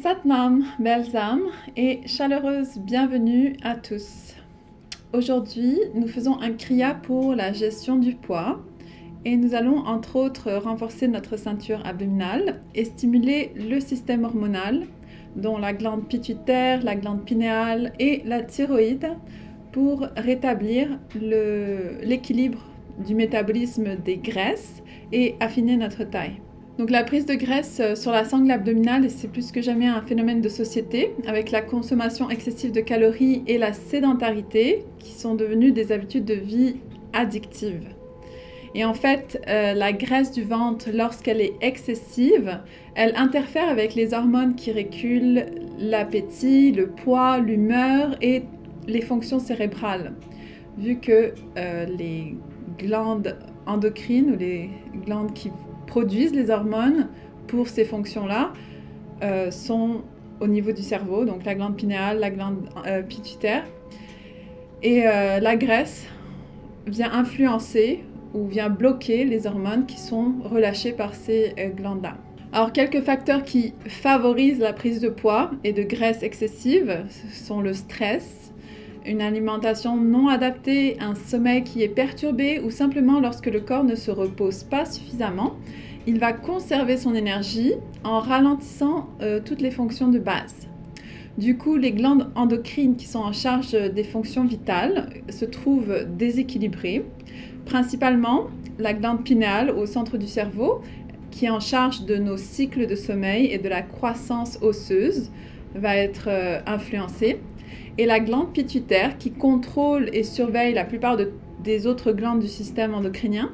Satnam, belles âmes et chaleureuse bienvenue à tous. Aujourd'hui, nous faisons un kriya pour la gestion du poids et nous allons entre autres renforcer notre ceinture abdominale et stimuler le système hormonal, dont la glande pituitaire, la glande pinéale et la thyroïde pour rétablir l'équilibre du métabolisme des graisses et affiner notre taille. Donc la prise de graisse sur la sangle abdominale, c'est plus que jamais un phénomène de société, avec la consommation excessive de calories et la sédentarité, qui sont devenues des habitudes de vie addictives. Et en fait, la graisse du ventre, lorsqu'elle est excessive, elle interfère avec les hormones qui régulent l'appétit, le poids, l'humeur et les fonctions cérébrales. Vu que les glandes endocrines ou les glandes qui produisent les hormones pour ces fonctions-là sont au niveau du cerveau, donc la glande pinéale, la glande pituitaire. Et la graisse vient influencer ou vient bloquer les hormones qui sont relâchées par ces glandes-là. Alors, quelques facteurs qui favorisent la prise de poids et de graisse excessive sont le stress, une alimentation non adaptée, un sommeil qui est perturbé ou simplement lorsque le corps ne se repose pas suffisamment, il va conserver son énergie en ralentissant toutes les fonctions de base. Du coup, les glandes endocrines qui sont en charge des fonctions vitales se trouvent déséquilibrées, principalement la glande pinéale au centre du cerveau qui est en charge de nos cycles de sommeil et de la croissance osseuse va être influencée. Et la glande pituitaire qui contrôle et surveille la plupart des autres glandes du système endocrinien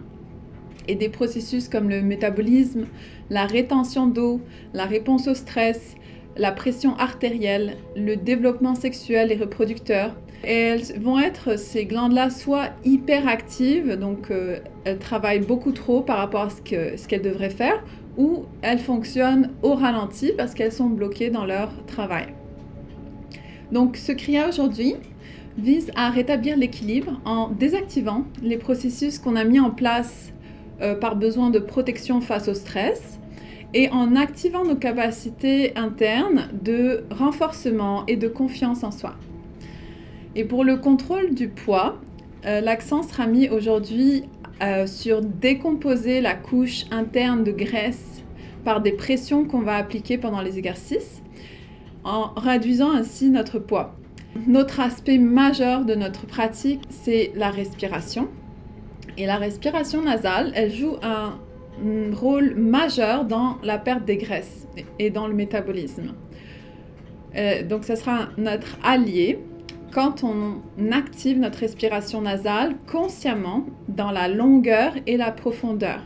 et des processus comme le métabolisme, la rétention d'eau, la réponse au stress, la pression artérielle, le développement sexuel et reproducteur. Et elles vont être, ces glandes-là, soit hyperactives, donc elles travaillent beaucoup trop par rapport à ce qu'elles devraient faire, ou elles fonctionnent au ralenti parce qu'elles sont bloquées dans leur travail. Donc ce kriya aujourd'hui vise à rétablir l'équilibre en désactivant les processus qu'on a mis en place par besoin de protection face au stress et en activant nos capacités internes de renforcement et de confiance en soi. Et pour le contrôle du poids, l'accent sera mis aujourd'hui sur décomposer la couche interne de graisse par des pressions qu'on va appliquer pendant les exercices, en réduisant ainsi notre poids. Notre aspect majeur de notre pratique, c'est la respiration. Et la respiration nasale, elle joue un rôle majeur dans la perte des graisses et dans le métabolisme. Donc, ce sera notre allié quand on active notre respiration nasale consciemment dans la longueur et la profondeur.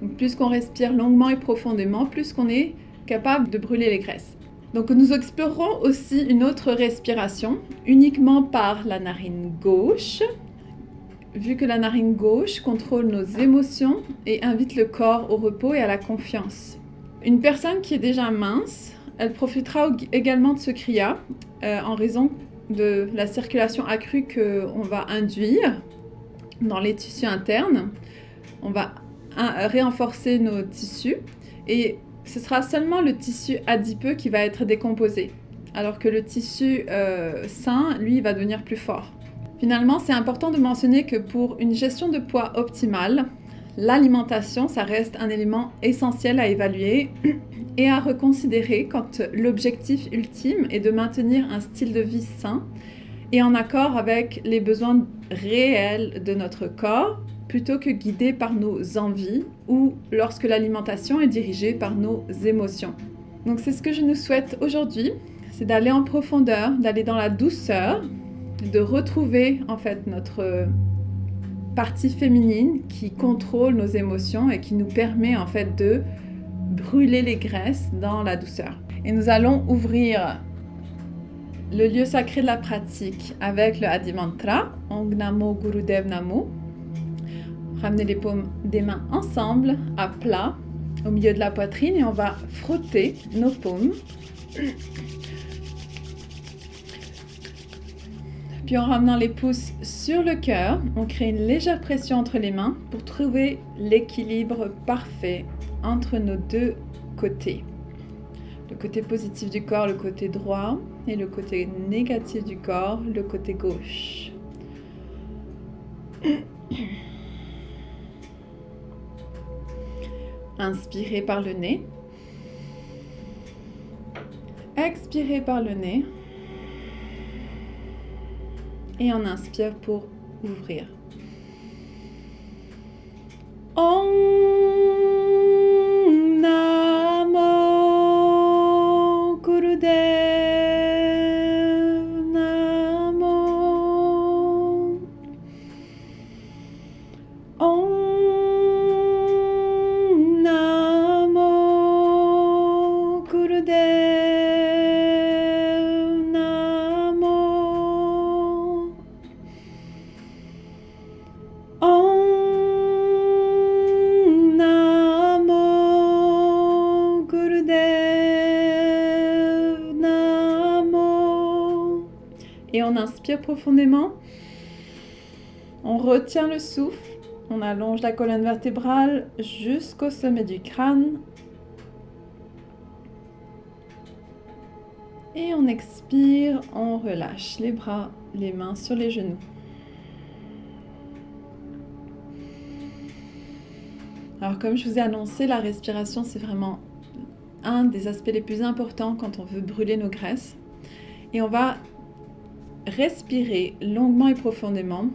Donc, plus qu'on respire longuement et profondément, plus qu'on est capable de brûler les graisses. Donc nous explorerons aussi une autre respiration uniquement par la narine gauche, vu que la narine gauche contrôle nos émotions et invite le corps au repos et à la confiance. Une personne qui est déjà mince, elle profitera également de ce kriya en raison de la circulation accrue qu'on va induire dans les tissus internes. On va renforcer nos tissus et ce sera seulement le tissu adipeux qui va être décomposé, alors que le tissu sain, lui, va devenir plus fort. Finalement, c'est important de mentionner que pour une gestion de poids optimale, l'alimentation, ça reste un élément essentiel à évaluer et à reconsidérer quand l'objectif ultime est de maintenir un style de vie sain et en accord avec les besoins réels de notre corps, plutôt que guidé par nos envies ou lorsque l'alimentation est dirigée par nos émotions. Donc c'est ce que je nous souhaite aujourd'hui, c'est d'aller en profondeur, d'aller dans la douceur, de retrouver en fait notre partie féminine qui contrôle nos émotions et qui nous permet en fait de brûler les graisses dans la douceur. Et nous allons ouvrir le lieu sacré de la pratique avec le Adi Mantra, Om Namo Gurudev Namo. Ramenez les paumes des mains ensemble, à plat, au milieu de la poitrine et on va frotter nos paumes. Puis en ramenant les pouces sur le cœur, on crée une légère pression entre les mains pour trouver l'équilibre parfait entre nos deux côtés. Le côté positif du corps, le côté droit, et le côté négatif du corps, le côté gauche. Inspirez par le nez. Expirez par le nez. Et on inspire pour ouvrir. Om Namo Gurudev Namo. Om Namo Gurudev Namo. Om Namo Gurudev Namo. Et on inspire profondément. On retient le souffle. On allonge la colonne vertébrale jusqu'au sommet du crâne. Et on expire, on relâche les bras, les mains sur les genoux. Alors comme je vous ai annoncé, la respiration c'est vraiment un des aspects les plus importants quand on veut brûler nos graisses. Et on va respirer longuement et profondément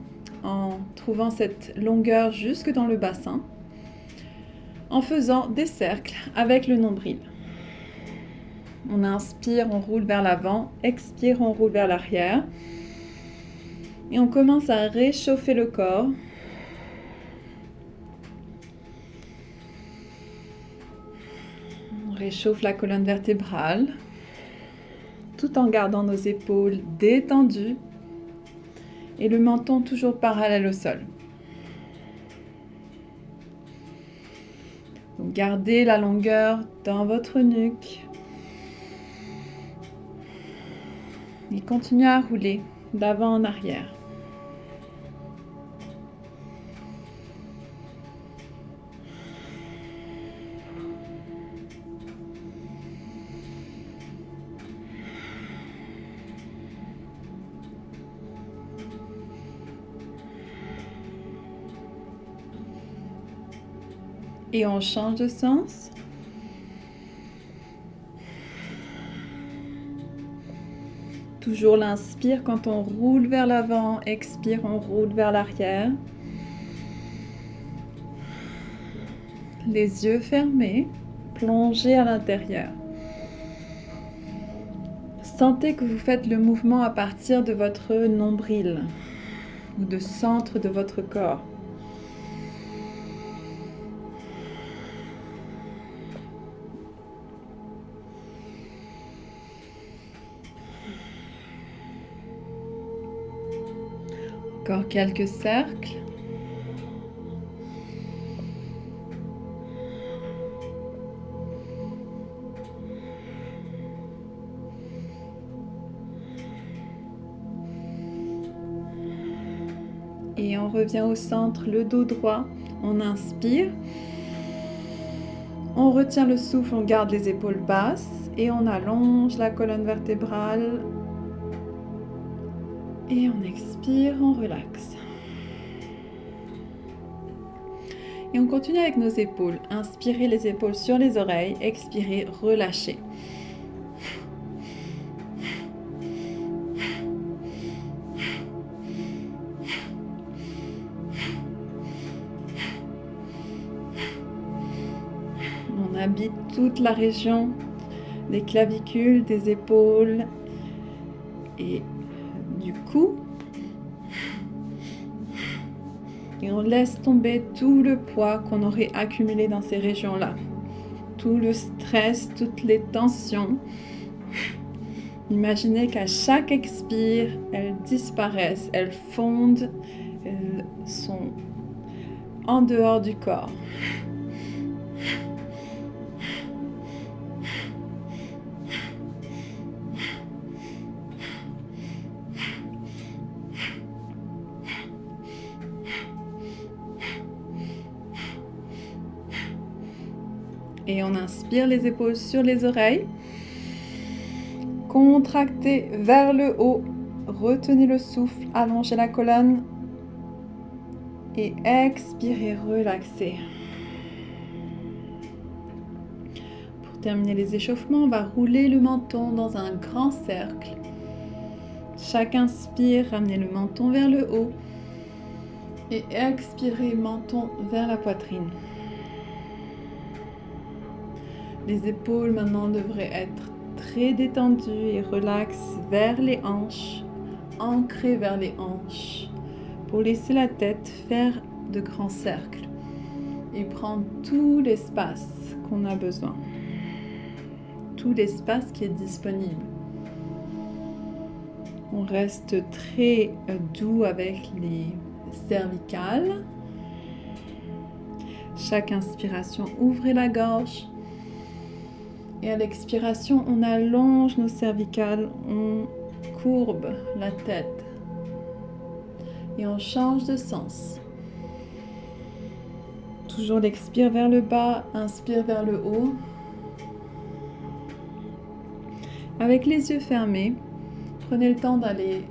en trouvant cette longueur jusque dans le bassin, en faisant des cercles avec le nombril. On inspire, on roule vers l'avant, expire, on roule vers l'arrière. Et on commence à réchauffer le corps. On réchauffe la colonne vertébrale, tout en gardant nos épaules détendues et le menton toujours parallèle au sol. Donc gardez la longueur dans votre nuque et continuez à rouler d'avant en arrière. Et on change de sens. Toujours l'inspire quand on roule vers l'avant, expire, on roule vers l'arrière. Les yeux fermés, plongez à l'intérieur. Sentez que vous faites le mouvement à partir de votre nombril ou de centre de votre corps. Encore quelques cercles. Et on revient au centre, le dos droit. On inspire. On retient le souffle, on garde les épaules basses et on allonge la colonne vertébrale. Et on expire, on relaxe. Et on continue avec nos épaules. Inspirez les épaules sur les oreilles, expirez, relâchez. On habite toute la région des clavicules, des épaules et du cou. Et on laisse tomber tout le poids qu'on aurait accumulé dans ces régions-là. Tout le stress, toutes les tensions. Imaginez qu'à chaque expire, elles disparaissent, elles fondent, elles sont en dehors du corps. Et on inspire les épaules sur les oreilles. Contractez vers le haut. Retenez le souffle, allongez la colonne. Et expirez, relaxez. Pour terminer les échauffements, on va rouler le menton dans un grand cercle. Chaque inspire, ramenez le menton vers le haut. Et expirez, menton vers la poitrine. Les épaules maintenant devraient être très détendues et relaxes vers les hanches, ancrées vers les hanches, pour laisser la tête faire de grands cercles et prendre tout l'espace qu'on a besoin, tout l'espace qui est disponible. On reste très doux avec les cervicales. Chaque inspiration, ouvrez la gorge. Et à l'expiration, on allonge nos cervicales, on courbe la tête. Et on change de sens. Toujours l'expire vers le bas, inspire vers le haut. Avec les yeux fermés, prenez le temps d'aller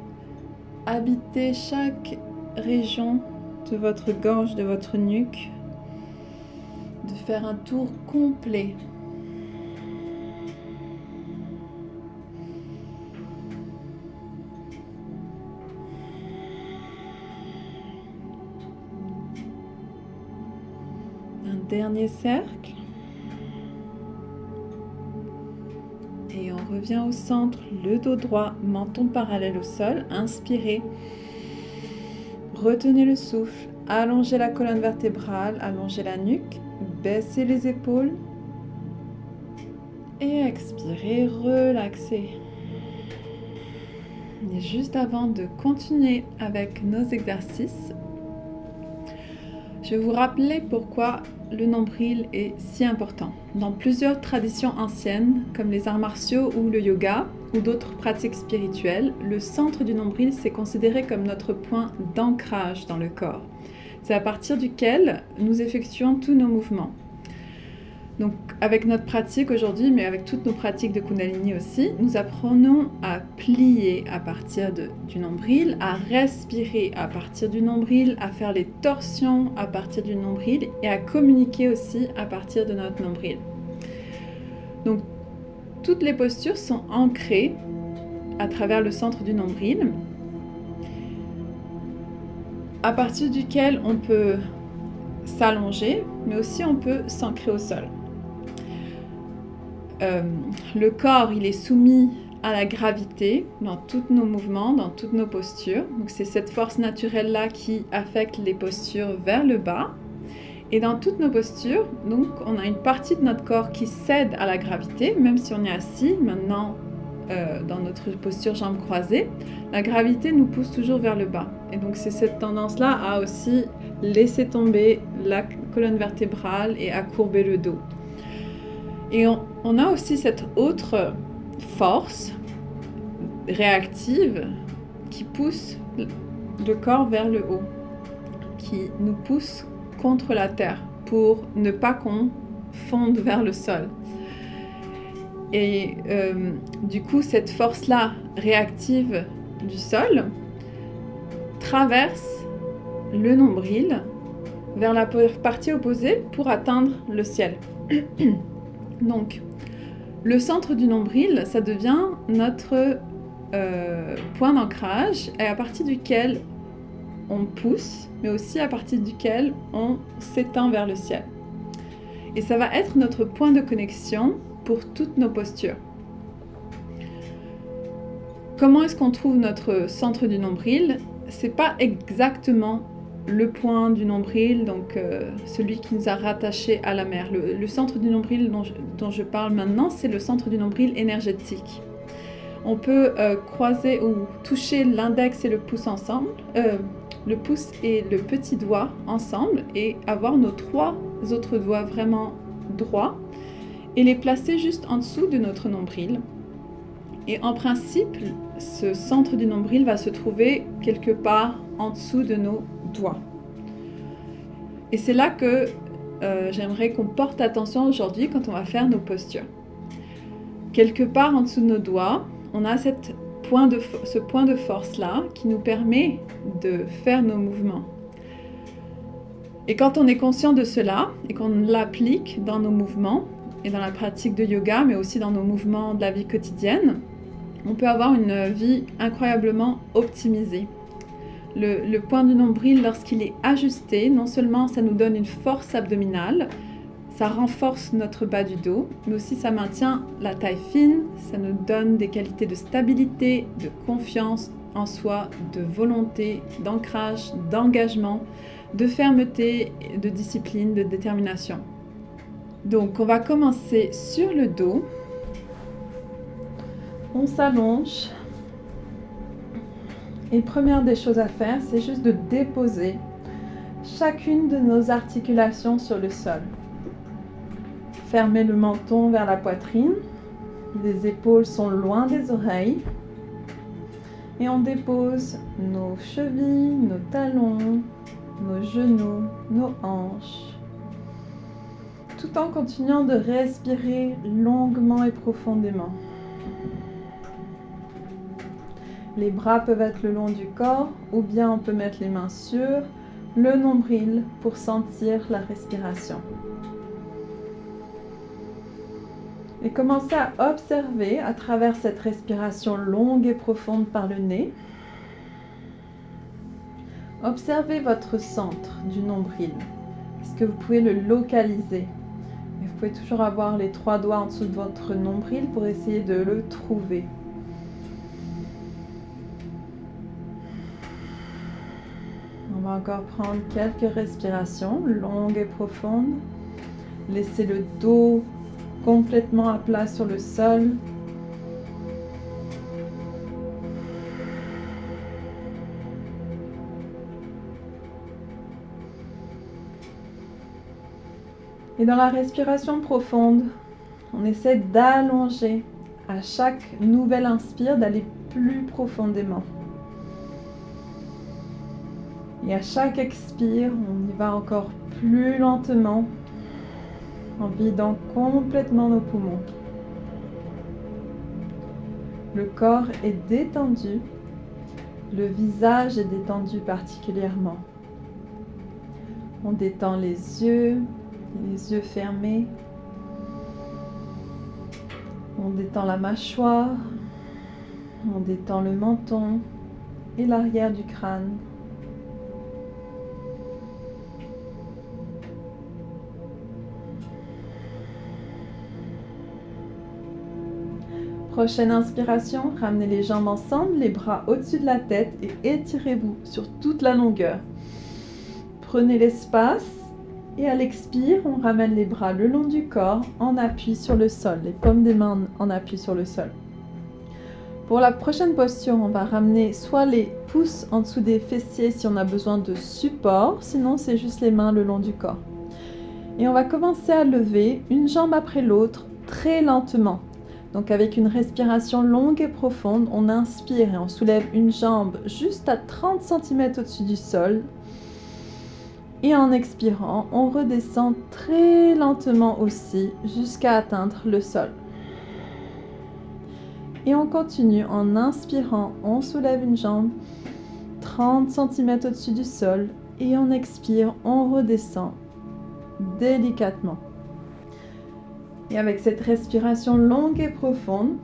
habiter chaque région de votre gorge, de votre nuque, de faire un tour complet. Un dernier cercle. Et on revient au centre, le dos droit, menton parallèle au sol. Inspirez. Retenez le souffle. Allongez la colonne vertébrale, allongez la nuque. Baissez les épaules. Et expirez, relaxez. Et juste avant de continuer avec nos exercices, je vais vous rappeler pourquoi le nombril est si important. Dans plusieurs traditions anciennes, comme les arts martiaux ou le yoga, ou d'autres pratiques spirituelles, le centre du nombril c'est considéré comme notre point d'ancrage dans le corps. C'est à partir duquel nous effectuons tous nos mouvements. Donc, avec notre pratique aujourd'hui, mais avec toutes nos pratiques de Kundalini aussi, nous apprenons à plier à partir du nombril, à respirer à partir du nombril, à faire les torsions à partir du nombril et à communiquer aussi à partir de notre nombril. Donc, toutes les postures sont ancrées à travers le centre du nombril, à partir duquel on peut s'allonger, mais aussi on peut s'ancrer au sol. Le corps, il est soumis à la gravité dans tous nos mouvements, dans toutes nos postures. Donc c'est cette force naturelle-là qui affecte les postures vers le bas. Et dans toutes nos postures, donc, on a une partie de notre corps qui cède à la gravité, même si on est assis. Maintenant, dans notre posture jambes croisées, la gravité nous pousse toujours vers le bas. Et donc c'est cette tendance-là à aussi laisser tomber la colonne vertébrale et à courber le dos. Et on a aussi cette autre force réactive qui pousse le corps vers le haut, qui nous pousse contre la terre pour ne pas qu'on fonde vers le sol. Et du coup, cette force-là réactive du sol traverse le nombril vers la partie opposée pour atteindre le ciel. Donc, le centre du nombril, ça devient notre point d'ancrage et à partir duquel on pousse, mais aussi à partir duquel on s'étend vers le ciel. Et ça va être notre point de connexion pour toutes nos postures. Comment est-ce qu'on trouve notre centre du nombril? C'est pas exactement le point du nombril, donc celui qui nous a rattachés à la mer. Le centre du nombril dont je parle maintenant, c'est le centre du nombril énergétique. On peut croiser ou toucher l'index et le pouce ensemble, le pouce et le petit doigt ensemble et avoir nos 3 autres doigts vraiment droits et les placer juste en dessous de notre nombril. Et en principe, ce centre du nombril va se trouver quelque part en dessous de nos doigts. Et c'est là que j'aimerais qu'on porte attention aujourd'hui quand on va faire nos postures. Quelque part en dessous de nos doigts, on a ce point de force-là qui nous permet de faire nos mouvements. Et quand on est conscient de cela et qu'on l'applique dans nos mouvements et dans la pratique de yoga, mais aussi dans nos mouvements de la vie quotidienne, on peut avoir une vie incroyablement optimisée. Le point du nombril, lorsqu'il est ajusté, non seulement ça nous donne une force abdominale, ça renforce notre bas du dos, mais aussi ça maintient la taille fine, ça nous donne des qualités de stabilité, de confiance en soi, de volonté, d'ancrage, d'engagement, de fermeté, de discipline, de détermination. Donc on va commencer sur le dos. On s'allonge. Et première des choses à faire, c'est juste de déposer chacune de nos articulations sur le sol. Fermez le menton vers la poitrine. Les épaules sont loin des oreilles. Et on dépose nos chevilles, nos talons, nos genoux, nos hanches. Tout en continuant de respirer longuement et profondément. Les bras peuvent être le long du corps ou bien on peut mettre les mains sur le nombril pour sentir la respiration. Et commencez à observer à travers cette respiration longue et profonde par le nez. Observez votre centre du nombril. Est-ce que vous pouvez le localiser? Et vous pouvez toujours avoir les 3 doigts en dessous de votre nombril pour essayer de le trouver. On va encore prendre quelques respirations longues et profondes. Laissez le dos complètement à plat sur le sol. Et dans la respiration profonde, on essaie d'allonger à chaque nouvelle inspire, d'aller plus profondément. Et à chaque expire, on y va encore plus lentement, en vidant complètement nos poumons. Le corps est détendu, le visage est détendu particulièrement. On détend les yeux fermés. On détend la mâchoire, on détend le menton et l'arrière du crâne. Prochaine inspiration, ramenez les jambes ensemble, les bras au-dessus de la tête et étirez-vous sur toute la longueur. Prenez l'espace et à l'expire, on ramène les bras le long du corps en appui sur le sol, les paumes des mains en appui sur le sol. Pour la prochaine posture, on va ramener soit les pouces en dessous des fessiers si on a besoin de support, sinon c'est juste les mains le long du corps. Et on va commencer à lever une jambe après l'autre très lentement. Donc avec une respiration longue et profonde, on inspire et on soulève une jambe juste à 30 cm au-dessus du sol. Et en expirant, on redescend très lentement aussi jusqu'à atteindre le sol. Et on continue en inspirant, on soulève une jambe 30 cm au-dessus du sol. Et on expire, on redescend délicatement. Et avec cette respiration longue et profonde,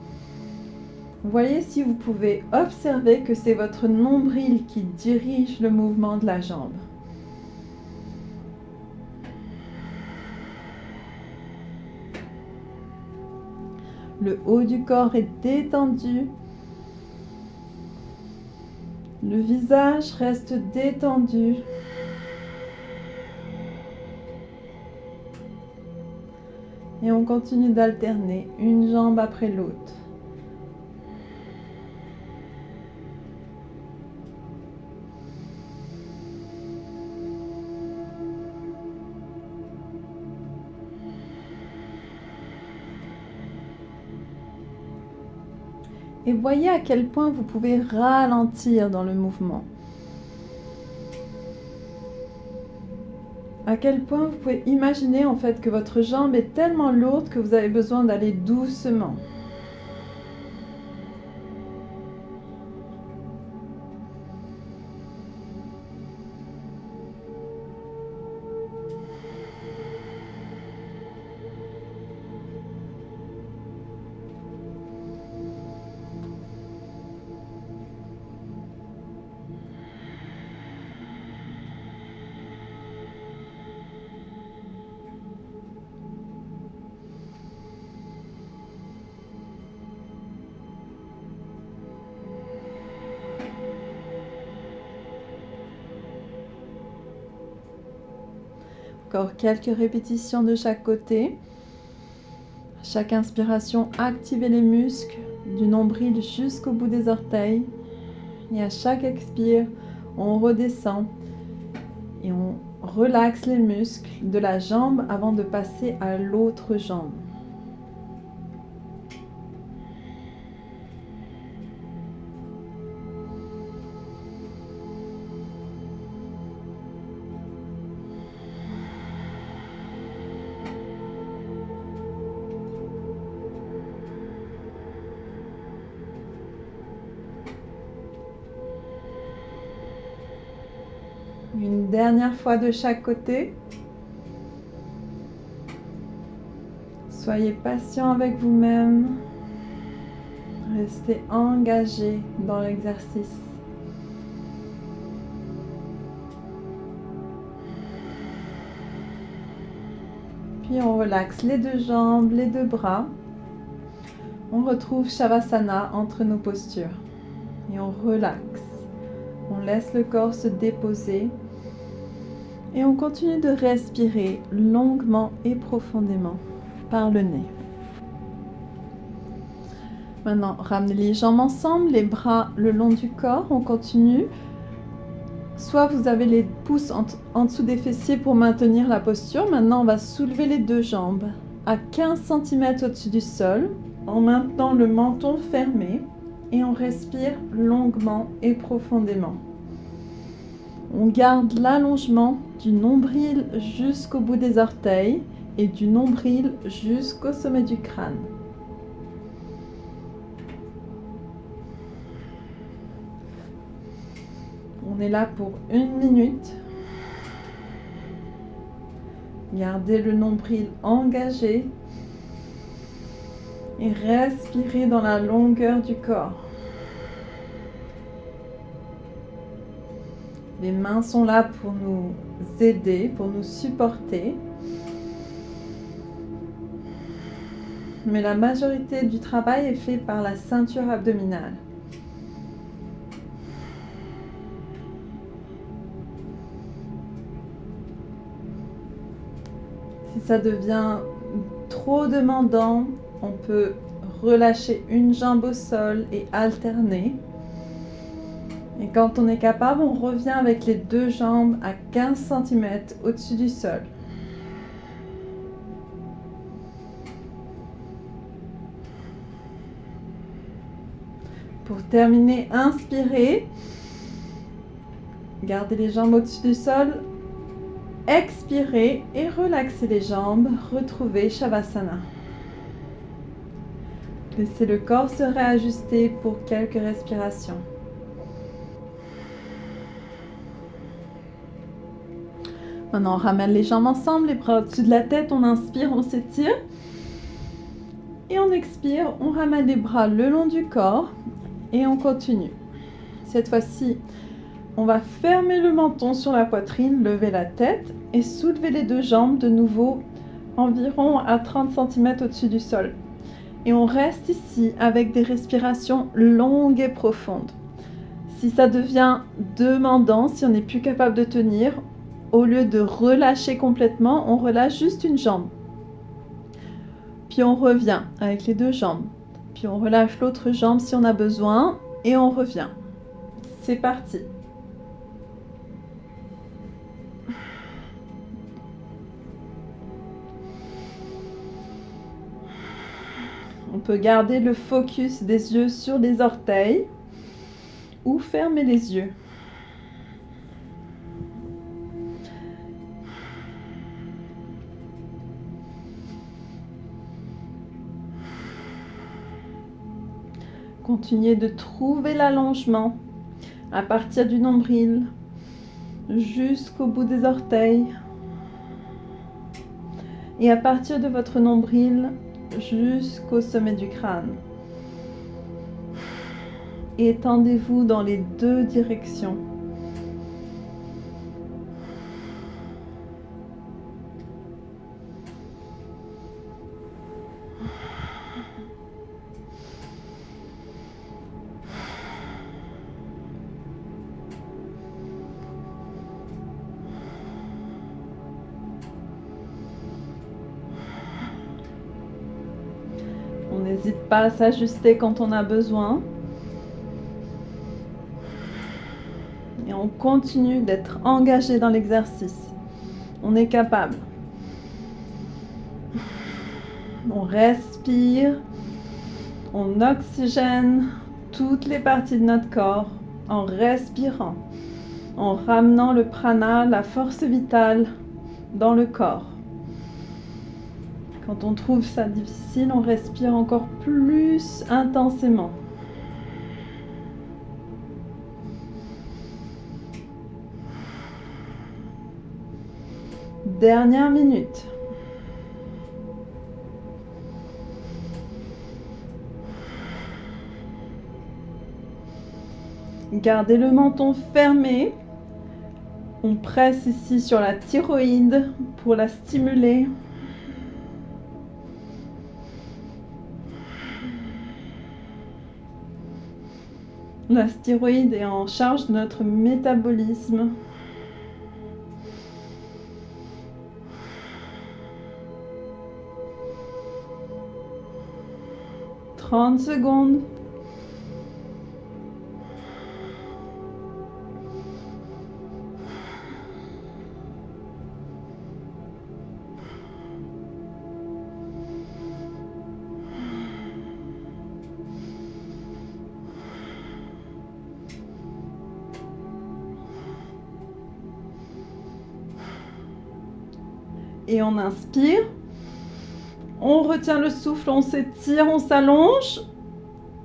voyez si vous pouvez observer que c'est votre nombril qui dirige le mouvement de la jambe. Le haut du corps est détendu. Le visage reste détendu. Et on continue d'alterner une jambe après l'autre. Et voyez à quel point vous pouvez ralentir dans le mouvement. à quel point vous pouvez imaginer en fait que votre jambe est tellement lourde que vous avez besoin d'aller doucement. Encore quelques répétitions de chaque côté. À chaque inspiration, activez les muscles du nombril jusqu'au bout des orteils. Et à chaque expire, on redescend et on relaxe les muscles de la jambe avant de passer à l'autre jambe. Une dernière fois de chaque côté. Soyez patient avec vous-même. Restez engagé dans l'exercice. Puis on relaxe les deux jambes, les deux bras. On retrouve Shavasana entre nos postures. Et on relaxe. On laisse le corps se déposer. Et on continue de respirer longuement et profondément par le nez. Maintenant, ramenez les jambes ensemble, les bras le long du corps. On continue. Soit vous avez les pouces en dessous des fessiers pour maintenir la posture. Maintenant, on va soulever les deux jambes à 15 cm au-dessus du sol en maintenant le menton fermé et on respire longuement et profondément. On garde l'allongement du nombril jusqu'au bout des orteils et du nombril jusqu'au sommet du crâne. On est là pour 1 minute. Gardez le nombril engagé et respirez dans la longueur du corps. Les mains sont là pour nous aider, pour nous supporter. Mais la majorité du travail est fait par la ceinture abdominale. Si ça devient trop demandant, on peut relâcher une jambe au sol et alterner. Et quand on est capable, on revient avec les deux jambes à 15 cm au-dessus du sol. Pour terminer, inspirez. Gardez les jambes au-dessus du sol. Expirez et relaxez les jambes. Retrouvez Shavasana. Laissez le corps se réajuster pour quelques respirations. Maintenant, on ramène les jambes ensemble, les bras au-dessus de la tête. On inspire, on s'étire. Et on expire, on ramène les bras le long du corps. Et on continue. Cette fois-ci, on va fermer le menton sur la poitrine, lever la tête et soulever les deux jambes de nouveau environ à 30 cm au-dessus du sol. Et on reste ici avec des respirations longues et profondes. Si ça devient demandant, si on n'est plus capable de tenir, au lieu de relâcher complètement, on relâche juste une jambe. Puis on revient avec les deux jambes. Puis on relâche l'autre jambe si on a besoin et on revient. C'est parti. On peut garder le focus des yeux sur les orteils ou fermer les yeux. Continuez de trouver l'allongement à partir du nombril jusqu'au bout des orteils et à partir de votre nombril jusqu'au sommet du crâne. Étendez-vous dans les deux directions. On n'hésite pas à s'ajuster quand on a besoin. Et on continue d'être engagé dans l'exercice. On est capable. On respire. On oxygène toutes les parties de notre corps en respirant, en ramenant le prana, la force vitale, dans le corps. Quand on trouve ça difficile, on respire encore plus intensément. Dernière minute. Gardez le menton fermé. On presse ici sur la thyroïde pour la stimuler. La thyroïde est en charge de notre métabolisme. « 30 secondes. Et on inspire, on retient le souffle, on s'étire, on s'allonge.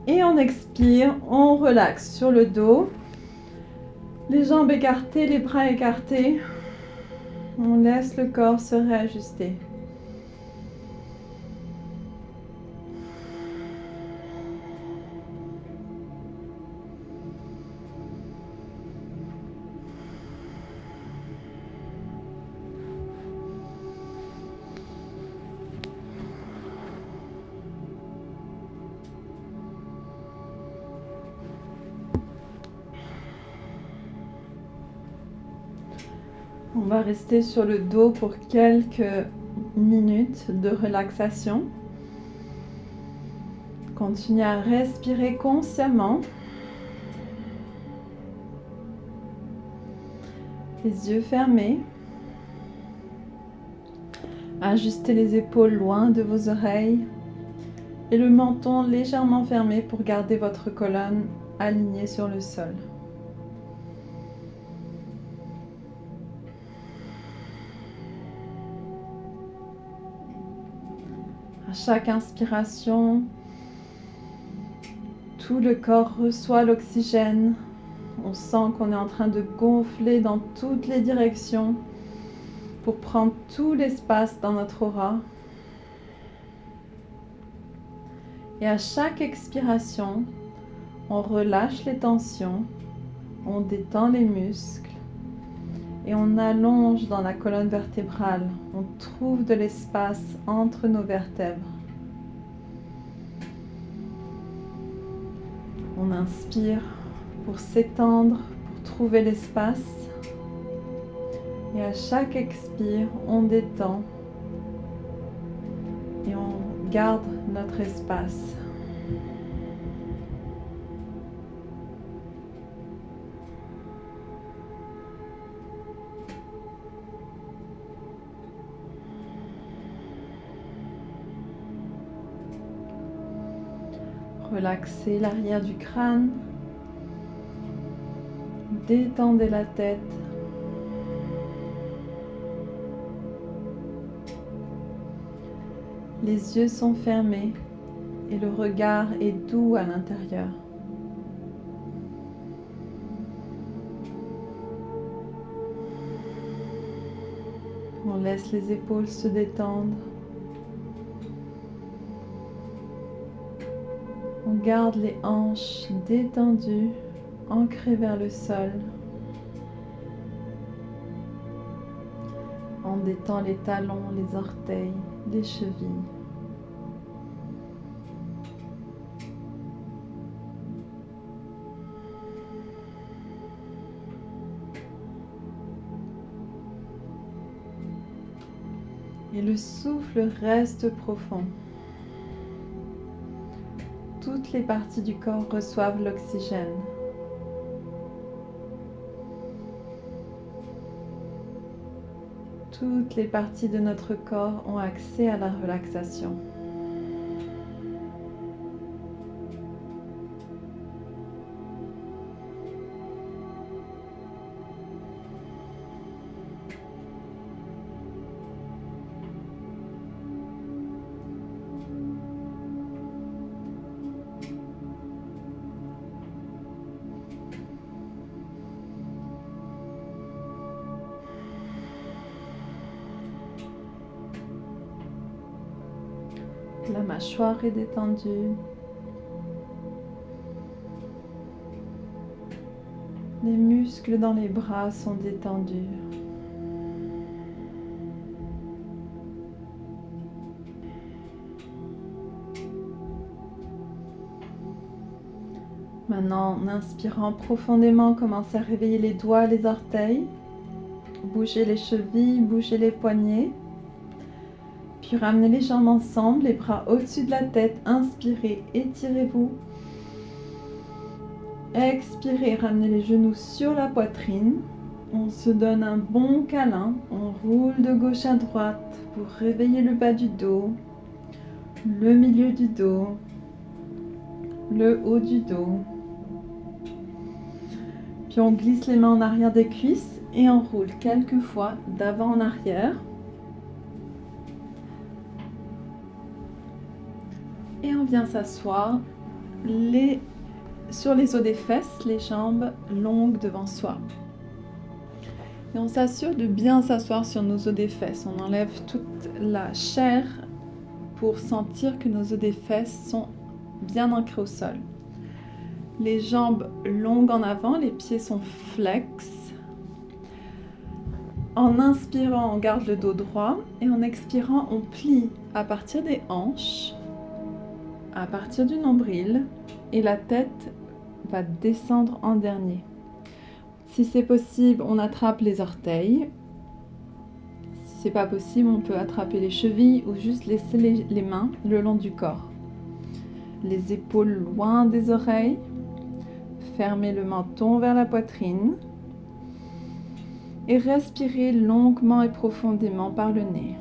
Et on expire, on relaxe sur le dos. Les jambes écartées, les bras écartés. On laisse le corps se réajuster. On va rester sur le dos pour quelques minutes de relaxation. Continuez à respirer consciemment. Les yeux fermés. Ajustez les épaules loin de vos oreilles et le menton légèrement fermé pour garder votre colonne alignée sur le sol. À chaque inspiration, tout le corps reçoit l'oxygène. On sent qu'on est en train de gonfler dans toutes les directions pour prendre tout l'espace dans notre aura. Et à chaque expiration, on relâche les tensions, on détend les muscles et on allonge dans la colonne vertébrale. On trouve de l'espace entre nos vertèbres. On inspire pour s'étendre, pour trouver l'espace. Et à chaque expire, on détend et on garde notre espace. Relaxez l'arrière du crâne. Détendez la tête. Les yeux sont fermés et le regard est doux à l'intérieur. On laisse les épaules se détendre. On garde les hanches détendues, ancrées vers le sol. On détend les talons, les orteils, les chevilles. Et le souffle reste profond. Toutes les parties du corps reçoivent l'oxygène. Toutes les parties de notre corps ont accès à la relaxation. La mâchoire est détendue. Les muscles dans les bras sont détendus. Maintenant, en inspirant profondément, commencez à réveiller les doigts, les orteils. Bougez les chevilles, bougez les poignets. Puis ramenez les jambes ensemble, les bras au-dessus de la tête. Inspirez, étirez-vous. Expirez, ramenez les genoux sur la poitrine. On se donne un bon câlin. On roule de gauche à droite pour réveiller le bas du dos, le milieu du dos, le haut du dos. Puis on glisse les mains en arrière des cuisses et on roule quelques fois d'avant en arrière. Et on vient s'asseoir sur les os des fesses, les jambes longues devant soi. Et on s'assure de bien s'asseoir sur nos os des fesses. On enlève toute la chair pour sentir que nos os des fesses sont bien ancrés au sol. Les jambes longues en avant, les pieds sont flex. En inspirant, on garde le dos droit et en expirant, on plie à partir des hanches, à partir du nombril et la tête va descendre en dernier. Si c'est possible, on attrape les orteils. Si c'est pas possible, on peut attraper les chevilles ou juste laisser les mains le long du corps. Les épaules loin des oreilles. Fermez le menton vers la poitrine. Et respirez longuement et profondément par le nez.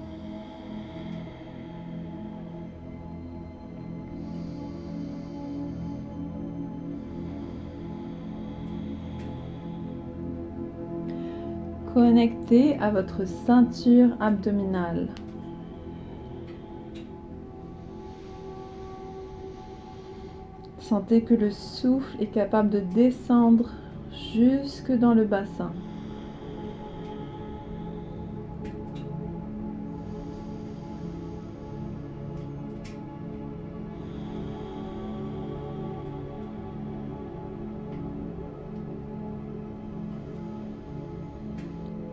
Connectez à votre ceinture abdominale. Sentez que le souffle est capable de descendre jusque dans le bassin.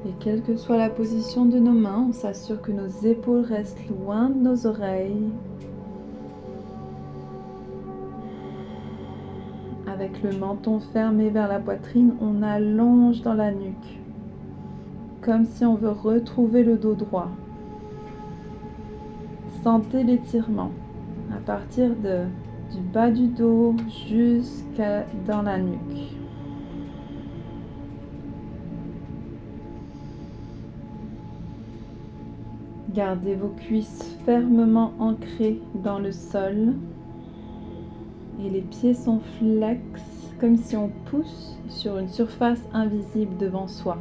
Et quelle que soit la position de nos mains, on s'assure que nos épaules restent loin de nos oreilles. Avec le menton fermé vers la poitrine, on allonge dans la nuque, comme si on veut retrouver le dos droit. Sentez l'étirement à partir du bas du dos jusqu'à dans la nuque. Gardez vos cuisses fermement ancrées dans le sol et les pieds sont flex, comme si on pousse sur une surface invisible devant soi.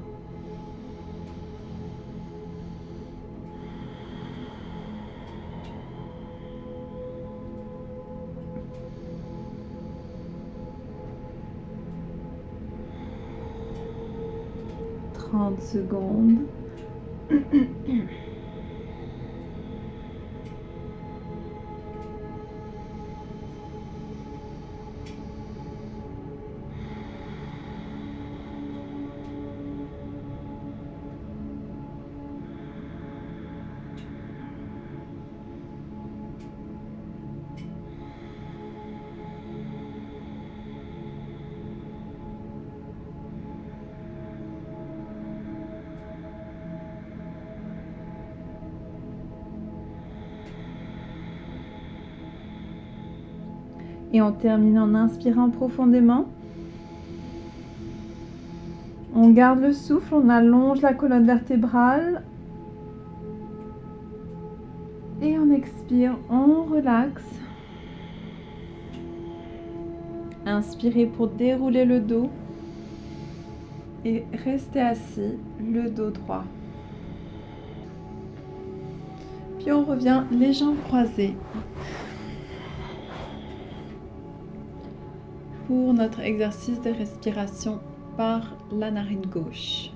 30 secondes. Et on termine en inspirant profondément. On garde le souffle, on allonge la colonne vertébrale. Et on expire, on relaxe. Inspirez pour dérouler le dos. Et restez assis, le dos droit. Puis on revient les jambes croisées. Pour notre exercice de respiration par la narine gauche.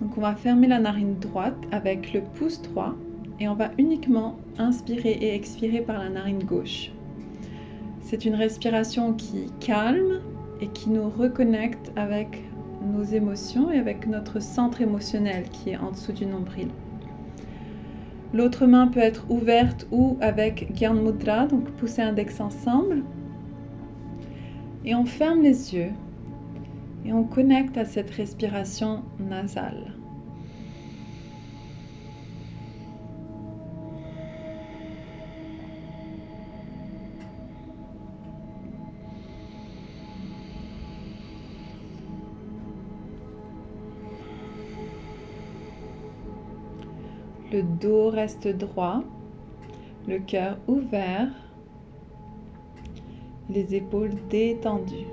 Donc on va fermer la narine droite avec le pouce droit et on va uniquement inspirer et expirer par la narine gauche. C'est une respiration qui calme et qui nous reconnecte avec nos émotions et avec notre centre émotionnel qui est en dessous du nombril. L'autre main peut être ouverte ou avec Gyan Mudra, donc pouce et index ensemble. Et on ferme les yeux et on connecte à cette respiration nasale. Le dos reste droit, le cœur ouvert, les épaules détendues.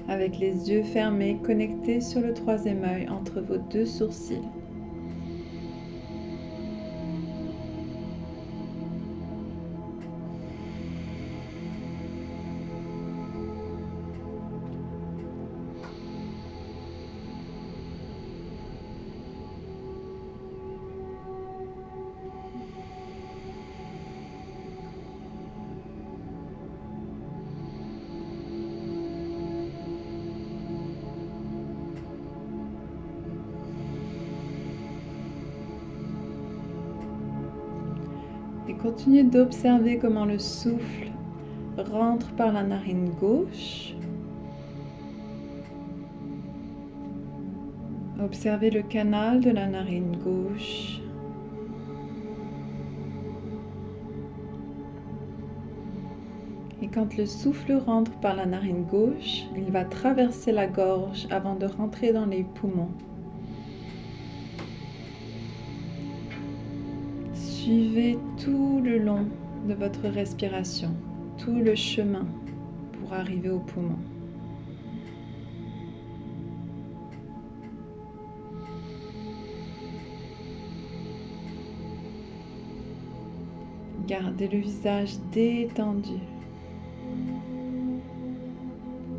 Avec les yeux fermés, connectés sur le troisième œil entre vos deux sourcils. Et continuez d'observer comment le souffle rentre par la narine gauche. Observez le canal de la narine gauche. Et quand le souffle rentre par la narine gauche, il va traverser la gorge avant de rentrer dans les poumons. Suivez tout le long de votre respiration, tout le chemin pour arriver aux poumons. Gardez le visage détendu.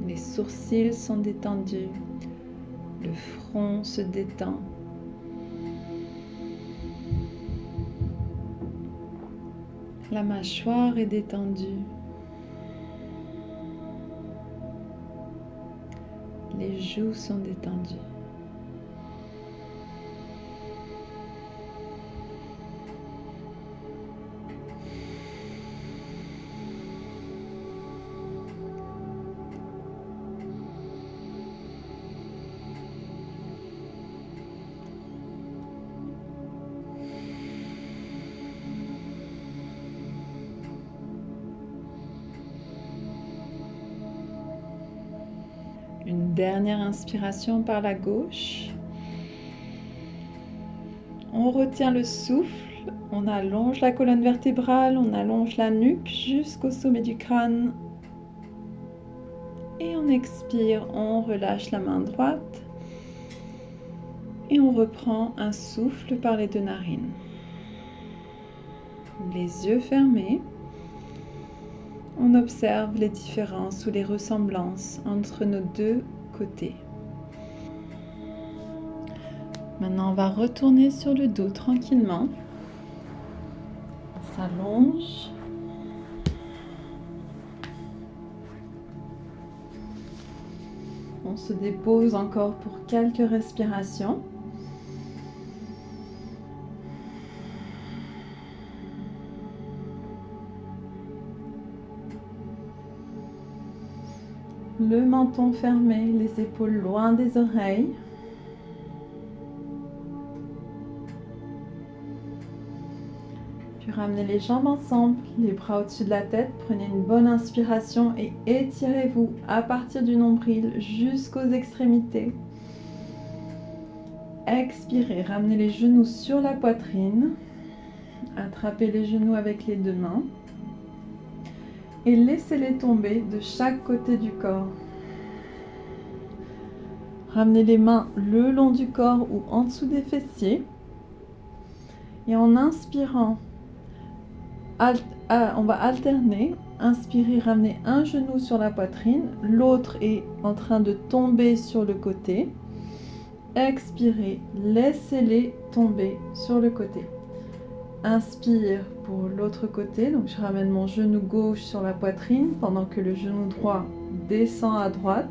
Les sourcils sont détendus, le front se détend. La mâchoire est détendue. Les joues sont détendues. Une dernière inspiration par la gauche. On retient le souffle, on allonge la colonne vertébrale, on allonge la nuque jusqu'au sommet du crâne. Et on expire, on relâche la main droite. Et on reprend un souffle par les deux narines. Les yeux fermés. On observe les différences ou les ressemblances entre nos deux côtés. Maintenant, on va retourner sur le dos tranquillement. On s'allonge. On se dépose encore pour quelques respirations. Le menton fermé, les épaules loin des oreilles. Puis ramenez les jambes ensemble, les bras au-dessus de la tête. Prenez une bonne inspiration et étirez-vous à partir du nombril jusqu'aux extrémités. Expirez, ramenez les genoux sur la poitrine. Attrapez les genoux avec les deux mains. Et laissez-les tomber de chaque côté du corps. Ramenez les mains le long du corps ou en dessous des fessiers. Et en inspirant, on va alterner. Inspirez, ramenez un genou sur la poitrine, l'autre est en train de tomber sur le côté. Expirez, laissez-les tomber sur le côté. Inspire pour l'autre côté, donc je ramène mon genou gauche sur la poitrine pendant que le genou droit descend à droite.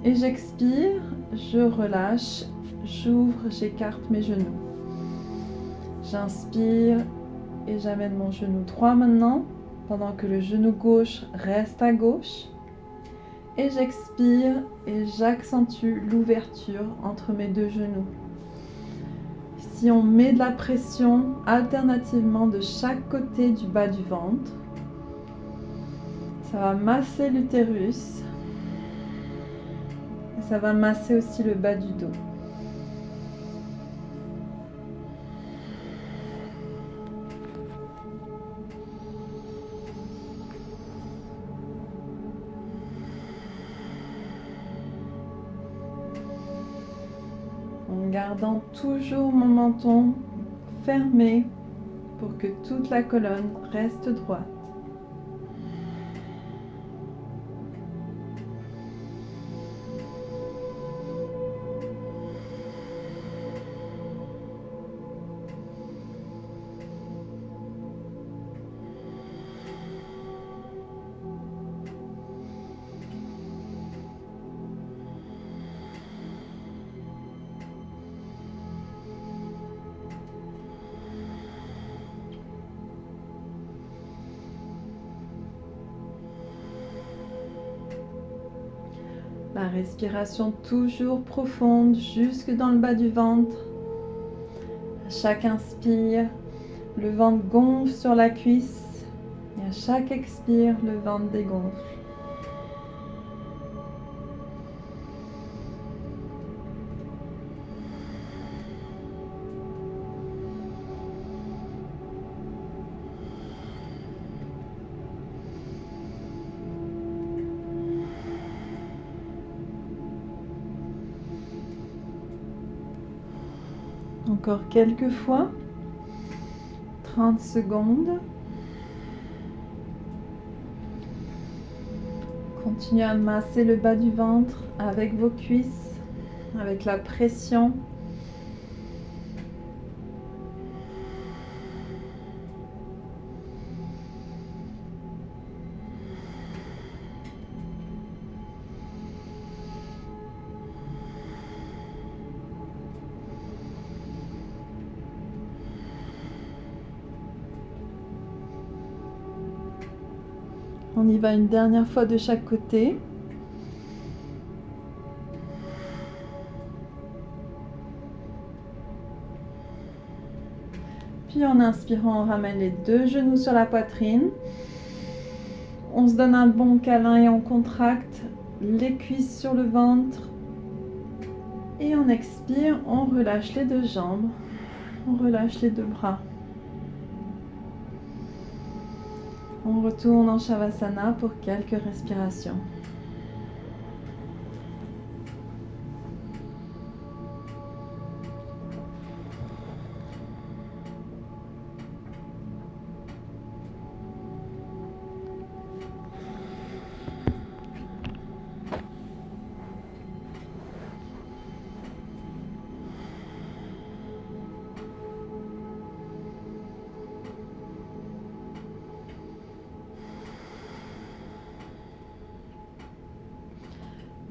Et j'expire, je relâche, j'ouvre, j'écarte mes genoux. J'inspire et j'amène mon genou droit maintenant pendant que le genou gauche reste à gauche. Et j'expire et j'accentue l'ouverture entre mes deux genoux. Si on met de la pression alternativement de chaque côté du bas du ventre, ça va masser l'utérus et ça va masser aussi le bas du dos. En gardant toujours mon menton fermé pour que toute la colonne reste droite. La respiration toujours profonde jusque dans le bas du ventre. À chaque inspire, le ventre gonfle sur la cuisse et à chaque expire, le ventre dégonfle. Encore quelques fois, 30 secondes. Continuez à masser le bas du ventre avec vos cuisses, avec la pression. On y va une dernière fois de chaque côté. Puis en inspirant, on ramène les deux genoux sur la poitrine. On se donne un bon câlin et on contracte les cuisses sur le ventre. Et on expire, on relâche les deux jambes, on relâche les deux bras. On retourne en Shavasana pour quelques respirations.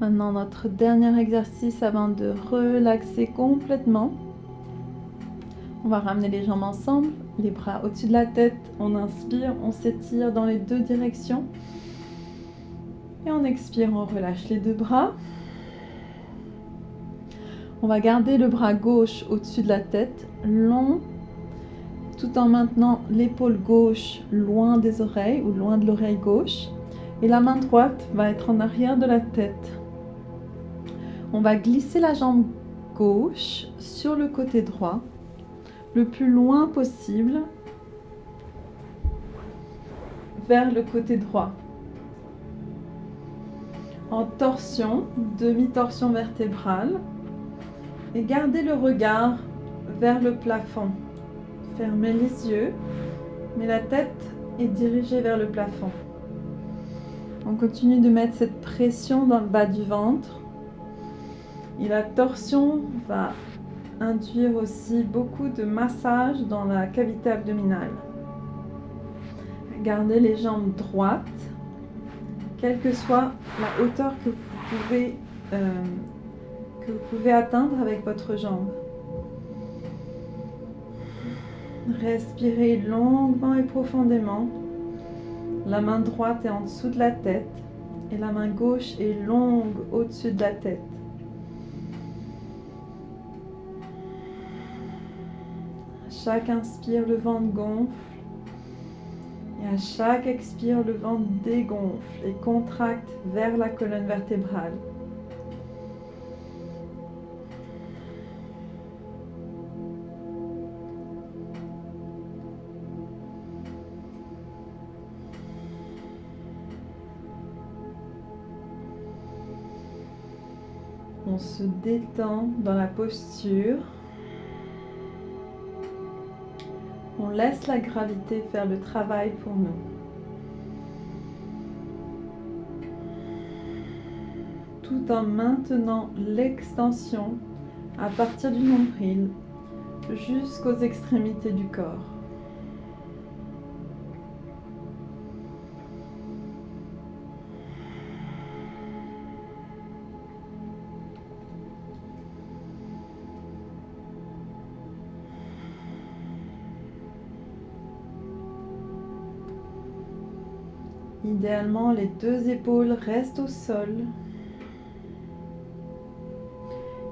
Maintenant, notre dernier exercice avant de relaxer complètement. On va ramener les jambes ensemble, les bras au-dessus de la tête. On inspire, on s'étire dans les deux directions. Et on expire, on relâche les deux bras. On va garder le bras gauche au-dessus de la tête, long, tout en maintenant l'épaule gauche loin des oreilles ou loin de l'oreille gauche. Et la main droite va être en arrière de la tête. On va glisser la jambe gauche sur le côté droit, le plus loin possible vers le côté droit. En torsion, demi-torsion vertébrale, et gardez le regard vers le plafond. Fermez les yeux, mais la tête est dirigée vers le plafond. On continue de mettre cette pression dans le bas du ventre. Et la torsion va induire aussi beaucoup de massage dans la cavité abdominale. Gardez les jambes droites, quelle que soit la hauteur que vous pouvez atteindre avec votre jambe. Respirez longuement et profondément. La main droite est en dessous de la tête et la main gauche est longue au-dessus de la tête. À chaque inspire, le ventre gonfle. Et à chaque expire, le ventre dégonfle et contracte vers la colonne vertébrale. On se détend dans la posture. On laisse la gravité faire le travail pour nous. Tout en maintenant l'extension à partir du nombril jusqu'aux extrémités du corps. Idéalement, les deux épaules restent au sol.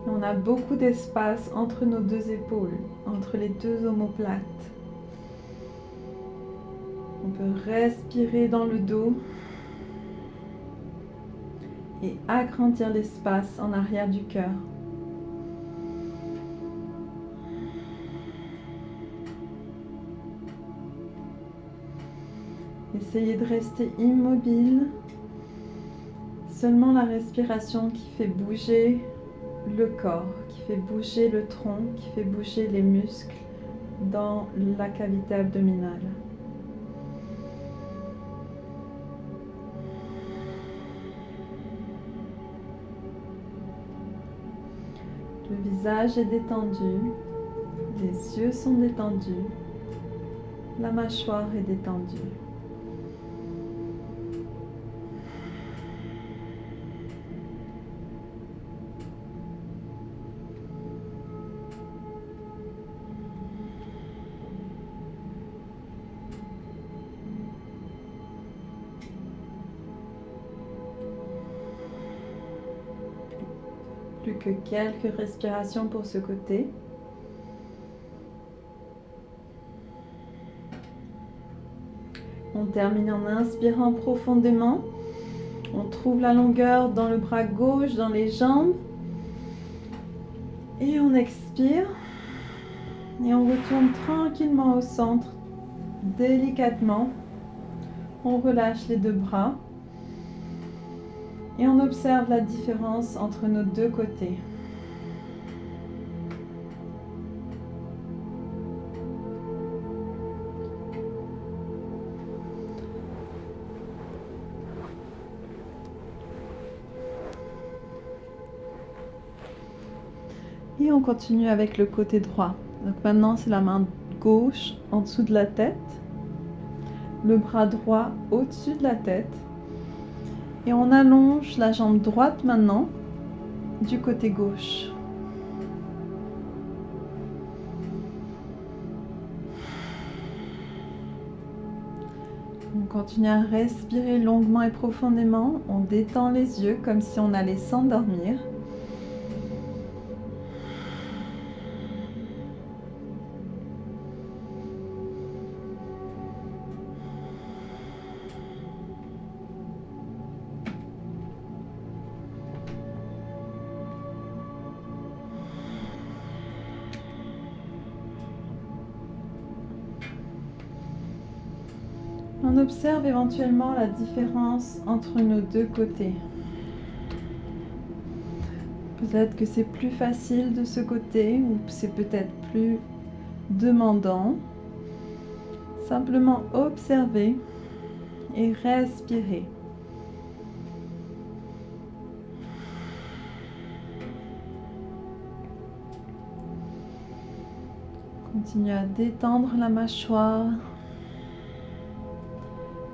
Et on a beaucoup d'espace entre nos deux épaules, entre les deux omoplates. On peut respirer dans le dos et agrandir l'espace en arrière du cœur. Essayez de rester immobile. Seulement la respiration qui fait bouger le corps, qui fait bouger le tronc, qui fait bouger les muscles dans la cavité abdominale. Le visage est détendu, les yeux sont détendus, la mâchoire est détendue. Plus que quelques respirations pour ce côté. On termine en inspirant profondément. On trouve la longueur dans le bras gauche, dans les jambes. Et on expire. Et on retourne tranquillement au centre, délicatement. On relâche les deux bras. Et on observe la différence entre nos deux côtés. Et on continue avec le côté droit. Donc maintenant, c'est la main gauche en dessous de la tête, le bras droit au-dessus de la tête. Et on allonge la jambe droite maintenant du côté gauche. On continue à respirer longuement et profondément. On détend les yeux comme si on allait s'endormir. On observe éventuellement la différence entre nos deux côtés. Peut-être que c'est plus facile de ce côté ou c'est peut-être plus demandant. Simplement observer et respirer. Continue à détendre la mâchoire.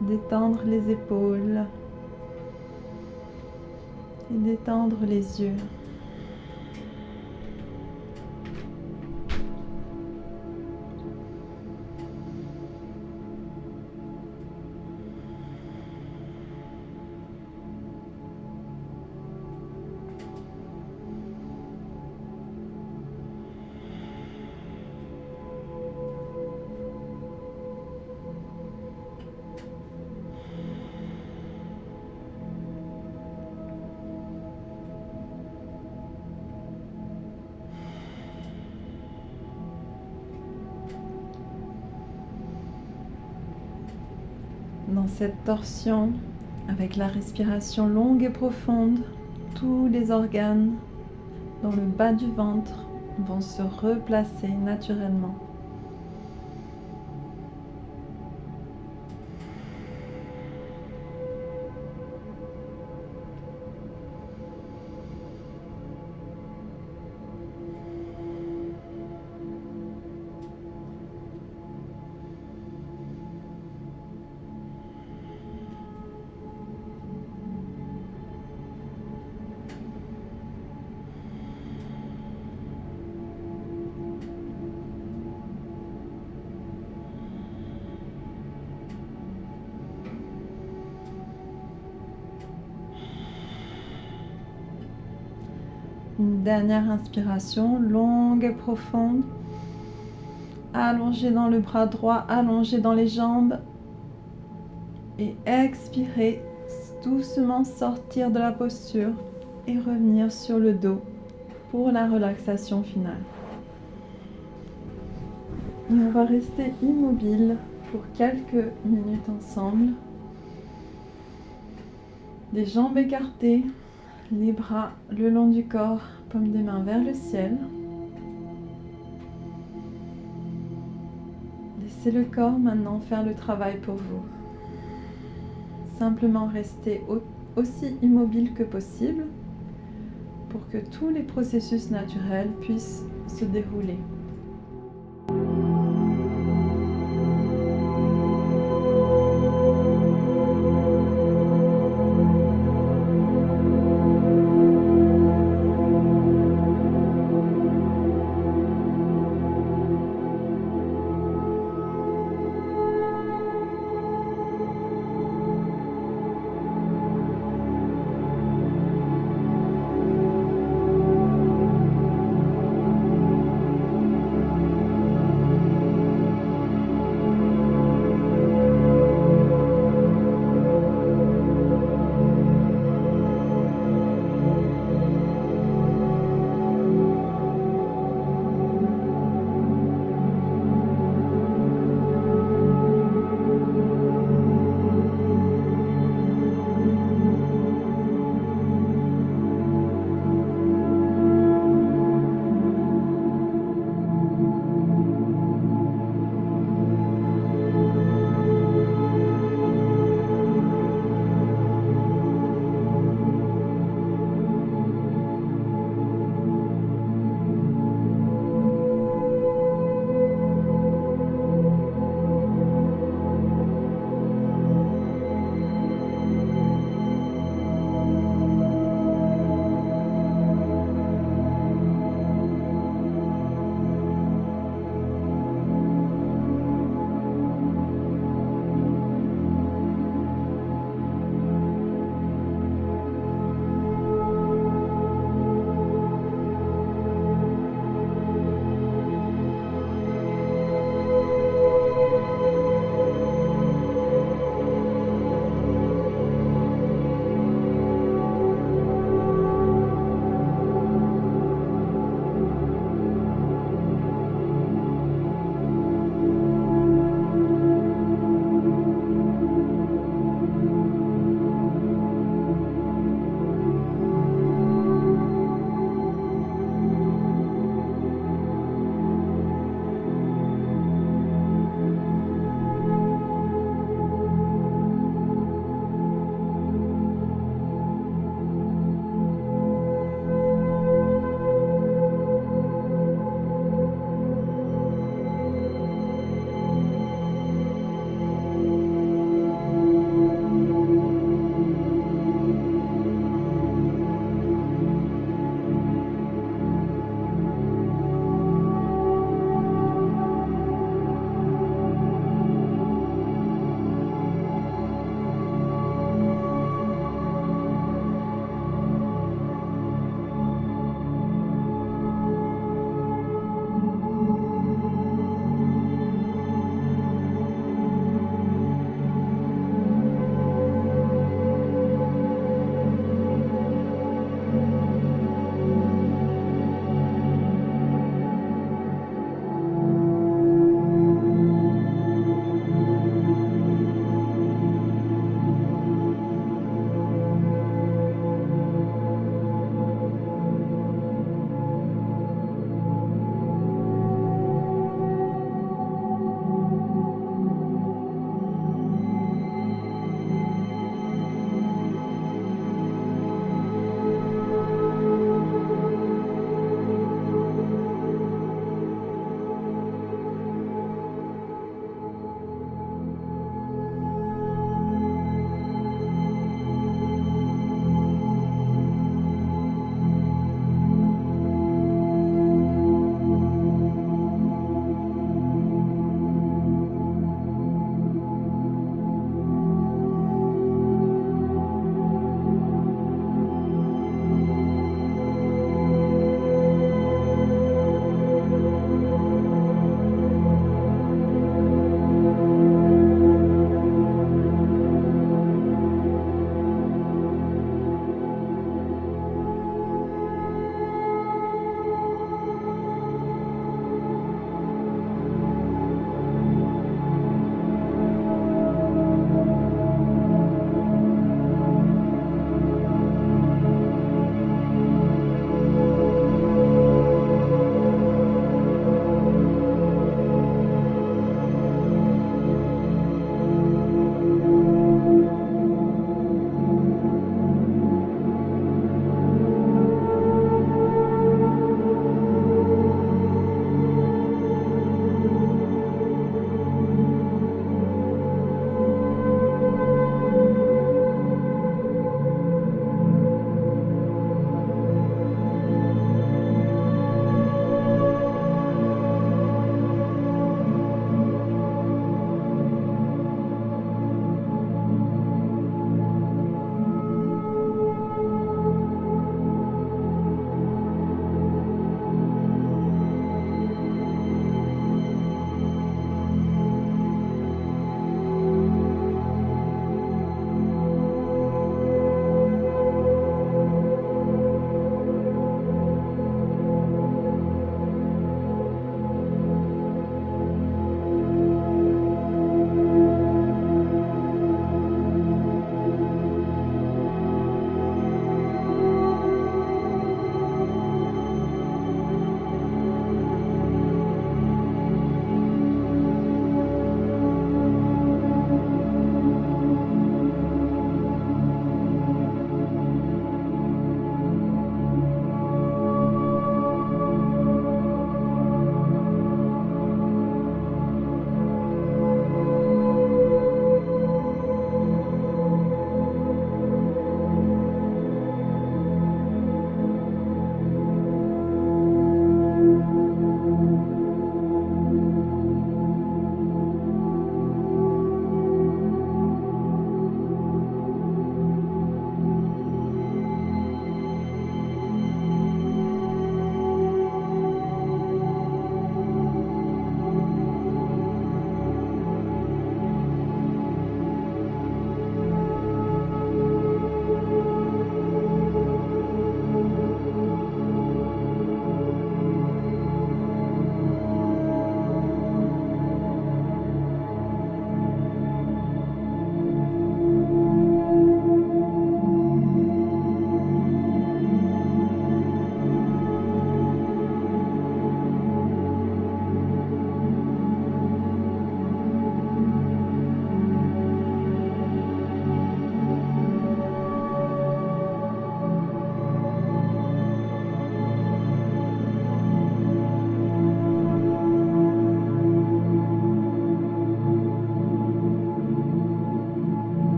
Détendre les épaules et détendre les yeux. Dans cette torsion, avec la respiration longue et profonde, tous les organes dans le bas du ventre vont se replacer naturellement. Une dernière inspiration longue et profonde. Allongez dans le bras droit, allongez dans les jambes. Et expirez, doucement sortir de la posture et revenir sur le dos pour la relaxation finale. Et on va rester immobile pour quelques minutes ensemble. Les jambes écartées. Les bras le long du corps, paume des mains vers le ciel. Laissez le corps maintenant faire le travail pour vous. Simplement rester aussi immobile que possible pour que tous les processus naturels puissent se dérouler.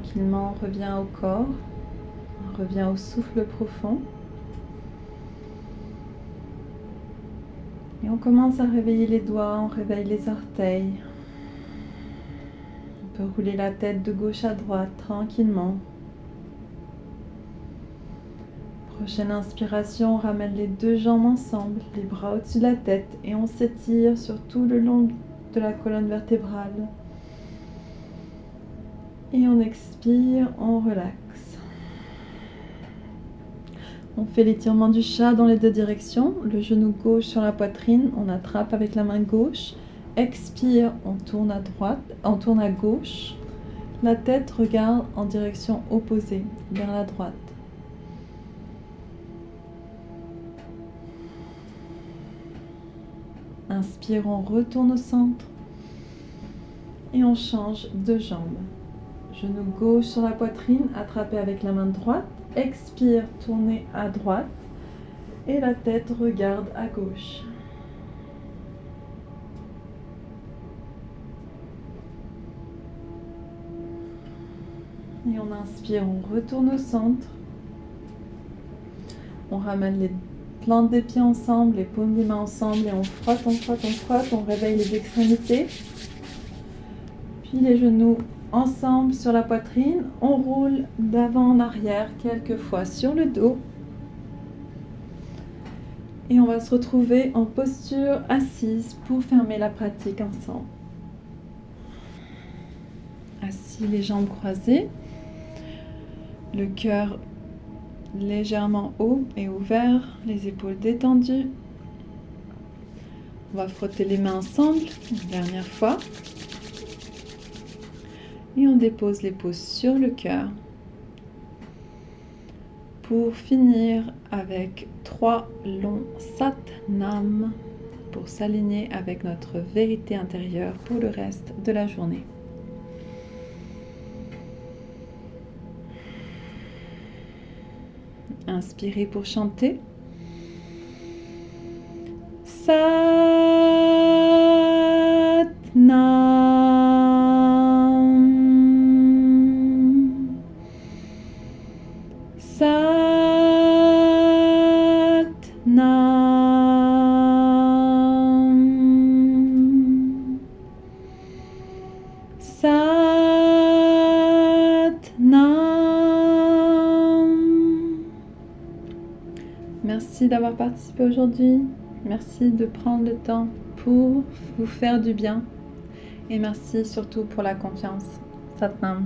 tranquillement, on revient au corps, on revient au souffle profond. Et on commence à réveiller les doigts, on réveille les orteils. On peut rouler la tête de gauche à droite tranquillement. Prochaine inspiration, on ramène les deux jambes ensemble, les bras au-dessus de la tête et on s'étire sur tout le long de la colonne vertébrale. Et on expire, on relaxe. On fait l'étirement du chat dans les deux directions. Le genou gauche sur la poitrine, on attrape avec la main gauche. Expire, on tourne à droite, on tourne à gauche. La tête regarde en direction opposée, vers la droite. Inspire, on retourne au centre. Et on change de jambe. Genou gauche sur la poitrine, attrapé avec la main droite. Expire, tournez à droite. Et la tête regarde à gauche. Et on inspire, on retourne au centre. On ramène les plantes des pieds ensemble, les paumes des mains ensemble et on frotte, on frotte, on frotte. On réveille les extrémités. Puis les genoux ensemble sur la poitrine. On roule d'avant en arrière quelques fois sur le dos. Et on va se retrouver en posture assise pour fermer la pratique ensemble. Assis, les jambes croisées. Le cœur légèrement haut et ouvert, les épaules détendues. On va frotter les mains ensemble une dernière fois. Et on dépose les paumes sur le cœur. Pour finir avec 3 longs Sat-Nam pour s'aligner avec notre vérité intérieure pour le reste de la journée. Inspirez pour chanter. Sat-Nam. Sat-Nam. Sat-Nam. Merci d'avoir participé aujourd'hui. Merci de prendre le temps pour vous faire du bien. Et merci surtout pour la confiance. Sat-Nam.